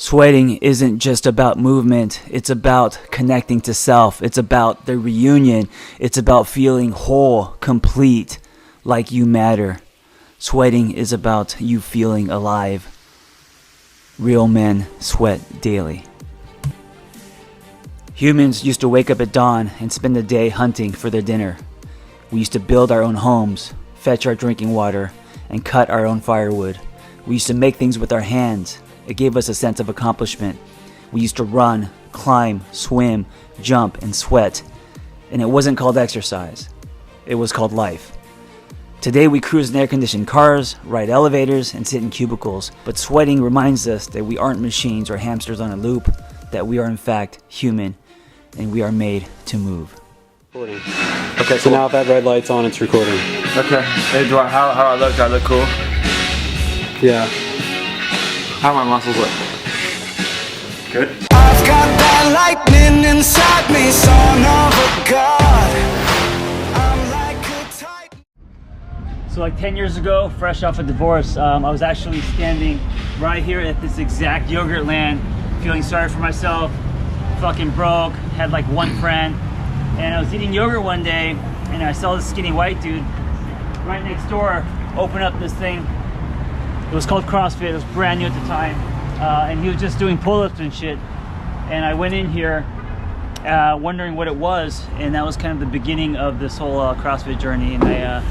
Sweating isn't just about movement, it's about connecting to self. It's about the reunion. It's about feeling whole, complete, like you matter. Sweating is about you feeling alive. Real men sweat daily. Humans used to wake up at dawn and spend the day hunting for their dinner. We used to build our own homes, fetch our drinking water, and cut our own firewood. We used to make things with our hands. It gave us a sense of accomplishment. We used to run, climb, swim, jump, and sweat. And it wasn't called exercise. It was called life. Today we cruise in air-conditioned cars, ride elevators, and sit in cubicles. But sweating reminds us that we aren't machines or hamsters on a loop, that we are in fact human, and we are made to move. Recording. Okay, so now if that red light's on, it's recording. Okay. Hey, how I look? Do I look cool? Yeah. How my muscles look? Good? I've got that lightning inside me, son of a god. I'm like a titan. So like 10 years ago, fresh off a divorce, I was actually standing right here at this exact yogurt land, feeling sorry for myself, fucking broke, had like one friend, and I was eating yogurt one day, and I saw this skinny white dude right next door open up this thing. It was called CrossFit. It was brand new at the time, and he was just doing pull-ups and shit. And I went in here wondering what it was, and that was kind of the beginning of this whole CrossFit journey. And I,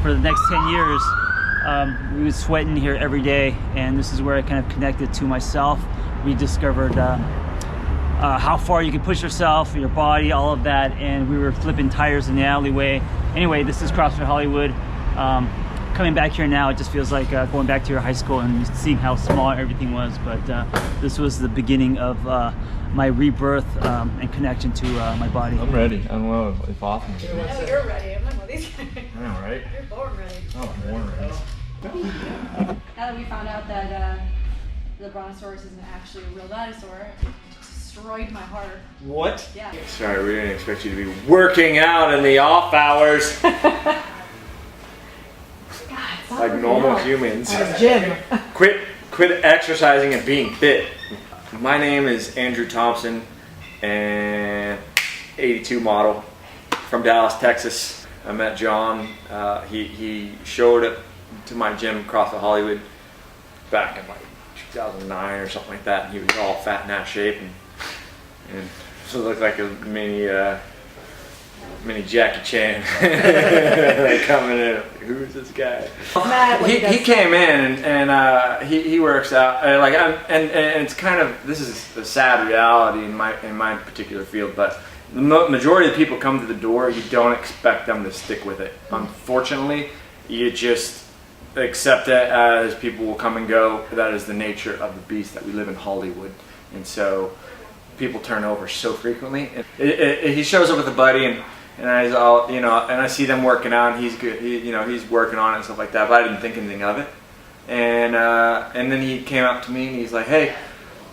for the next 10 years, we would sweat in here every day, and this is where I kind of connected to myself. We discovered how far you can push yourself, your body, all of that, and we were flipping tires in the alleyway. Anyway, this is CrossFit Hollywood. Coming back here now, it just feels like going back to your high school and seeing how small everything was. But this was the beginning of my rebirth and connection to my body. I'm ready. I don't know if often. I know you're ready. I'm not one of these guys. I know, right? You're born ready. Oh, I'm born ready. Now that we found out that the brontosaurus isn't actually a real dinosaur, it destroyed my heart. What? Yeah. Sorry, we didn't expect you to be working out in the off hours. Like normal humans. Gym. Quit exercising and being fit. My name is Andrew Thompson, and 82 model from Dallas, Texas. I met John. He showed up to my gym, CrossFit Hollywood, back in like 2009 or something like that. He was all fat and out of shape, and so it looked like a mini Jackie Chan coming in. Who's this guy? He came in and he works out and it's kind of, this is a sad reality in my particular field, but the majority of the people come to the door, you don't expect them to stick with it. Unfortunately, you just accept it as people will come and go. That is the nature of the beast that we live in Hollywood, and so people turn over so frequently. He shows up with a buddy and I all, and I see them working out, and he's good. He's working on it and stuff like that. But I didn't think anything of it. And then he came up to me and he's like, "Hey,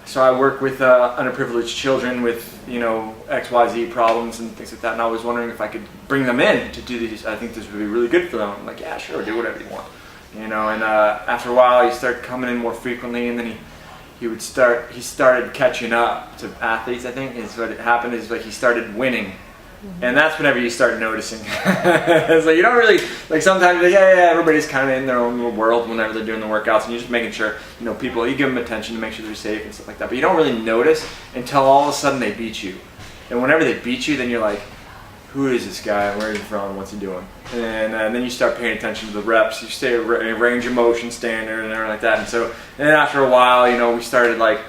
so I work with underprivileged children with XYZ problems and things like that. And I was wondering if I could bring them in to do these. I think this would be really good for them." I'm like, "Yeah, sure, do whatever you want." And after a while, he started coming in more frequently, and then he started catching up to athletes. I think is what happened. Is like he started winning. And that's whenever you start noticing. It's like you don't really, like sometimes everybody's kind of in their own little world whenever they're doing the workouts, and you're just making sure, people, you give them attention to make sure they're safe and stuff like that. But you don't really notice until all of a sudden they beat you. And whenever they beat you, then you're like, who is this guy? Where is he from? What's he doing? And then you start paying attention to the reps. You stay range of motion standard and everything like that. And then after a while, we started like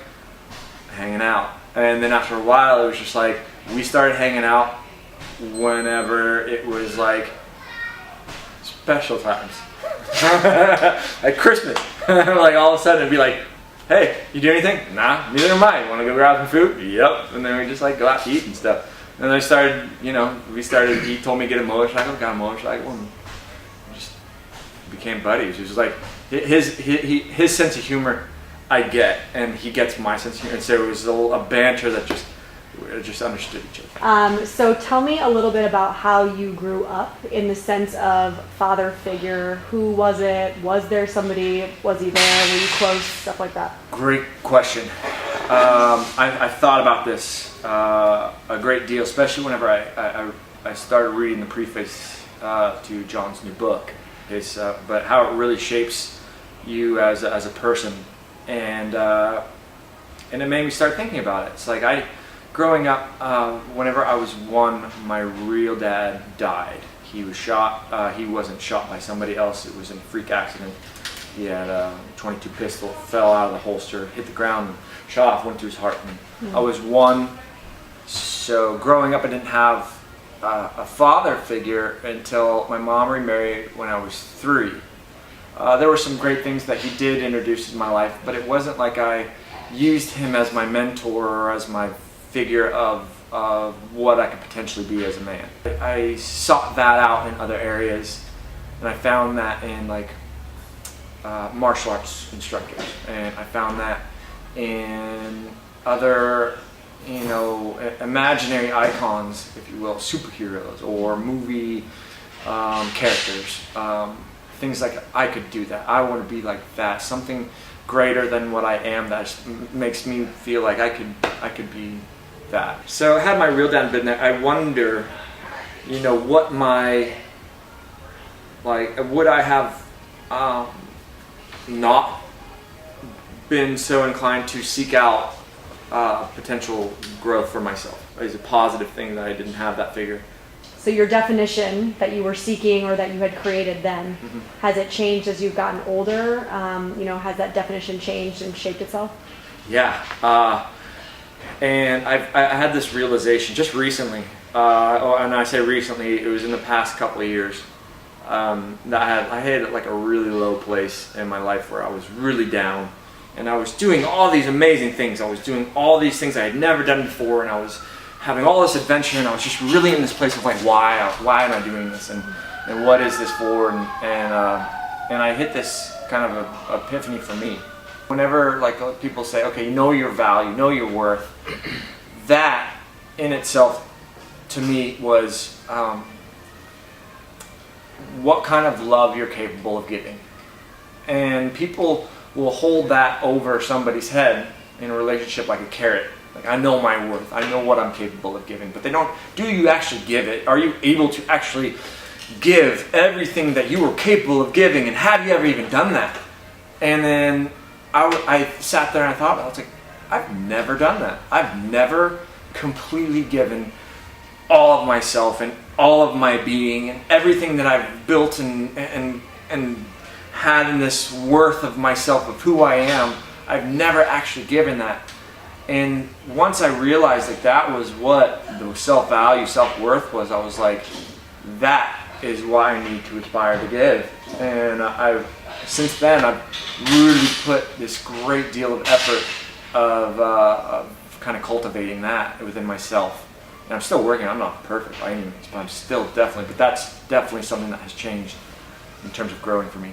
hanging out. And then after a while, it was just like, we started hanging out whenever it was like special times. Like Christmas. Like all of a sudden it'd be like, "Hey, you do anything?" "Nah, neither am I. Want to go grab some food?" "Yep." And then we just like go out to eat and stuff. And then I started, he told me to get a motorcycle, got a motorcycle, and just became buddies. It was like his sense of humor I get, and he gets my sense of humor. And so it was a banter that just understood each other. So tell me a little bit about how you grew up in the sense of father figure. Who was it? Was there somebody? Was he there? Were you close? Stuff like that. Great question. I thought about this a great deal, especially whenever I started reading the preface to John's new book. But how it really shapes you as a person, and it made me start thinking about it. It's like growing up, whenever I was 1, my real dad died. He was shot. He wasn't shot by somebody else. It was a freak accident. He had a .22 pistol, fell out of the holster, hit the ground, and shot off, went to his heart. And I was 1, so growing up I didn't have a father figure until my mom remarried when I was 3. There were some great things that he did introduce in my life, but it wasn't like I used him as my mentor or as my figure of what I could potentially be as a man. I sought that out in other areas, and I found that in like martial arts instructors, and I found that in other, imaginary icons, if you will, superheroes or movie characters. Things like, I could do that. I want to be like that. Something greater than what I am that makes me feel like I could be that. So had my real dad been there, I wonder, what would I have not been so inclined to seek out potential growth for myself. It's a positive thing that I didn't have that figure. So your definition that you were seeking or that you had created then, has it changed as you've gotten older? Has that definition changed and shaped itself? Yeah, and I had this realization just recently, and I say recently, it was in the past couple of years, that I had like a really low place in my life where I was really down, and I was doing all these amazing things. I was doing all these things I had never done before, and I was having all this adventure, and I was just really in this place of like, why am I doing this, and what is this for, and I hit this kind of epiphany for me. Whenever like people say, okay, know your value, know your worth, that in itself to me was what kind of love you're capable of giving. And people will hold that over somebody's head in a relationship like a carrot. Like, I know my worth, I know what I'm capable of giving, but they don't, do you actually give it? Are you able to actually give everything that you were capable of giving, and have you ever even done that? And then I sat there and I thought, I was like, I've never done that. I've never completely given all of myself and all of my being and everything that I've built and had in this worth of myself, of who I am. I've never actually given that. And once I realized that was what the self-value, self-worth was, I was like, that is what I need to aspire to give. And since then, I've really put this great deal of effort of kind of cultivating that within myself. And I'm still working. I'm not perfect by any means, but I'm still but that's definitely something that has changed in terms of growing for me.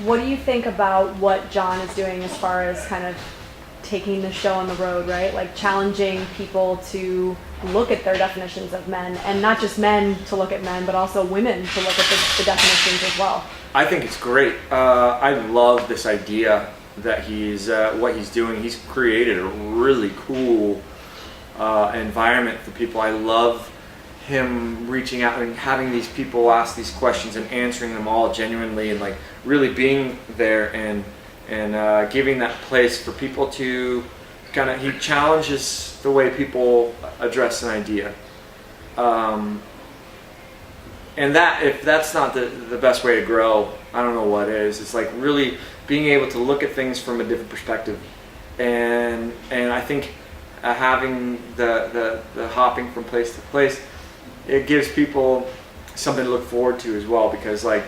What do you think about what John is doing as far as kind of taking the show on the road, right? Like challenging people to look at their definitions of men, and not just men to look at men, but also women to look at the definitions as well. I think it's great. I love this idea that what he's doing. He's created a really cool environment for people. I love him reaching out and having these people ask these questions and answering them all genuinely, and like really being there and giving that place for people to kind of, he challenges the way people address an idea. And that, if that's not the best way to grow, I don't know what is. It's like really being able to look at things from a different perspective. And I think having the hopping from place to place, it gives people something to look forward to as well, because like,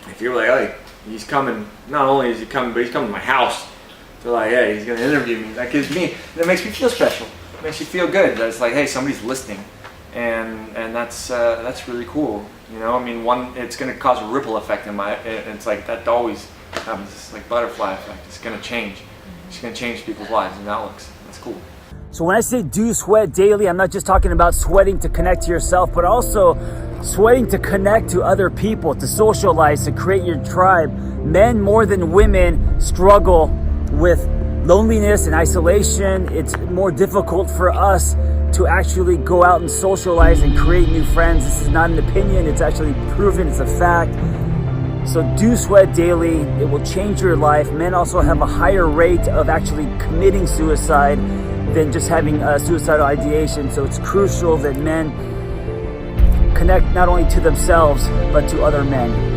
if you're like, hey, he's coming, not only is he coming, but he's coming to my house. So like, hey, he's gonna interview me. That makes me feel special. It makes you feel good. That it's like, hey, somebody's listening, and that's really cool. I mean, it's gonna cause a ripple effect in it's like that always happens. It's like butterfly effect. It's gonna change. It's gonna change people's lives and outlooks. That's cool. So when I say do sweat daily, I'm not just talking about sweating to connect to yourself, but also sweating to connect to other people, to socialize, to create your tribe. Men more than women struggle with loneliness and isolation, it's more difficult for us to actually go out and socialize and create new friends. This is not an opinion, it's actually proven, it's a fact. So do sweat daily, it will change your life. Men also have a higher rate of actually committing suicide than just having suicidal ideation. So it's crucial that men connect not only to themselves, but to other men.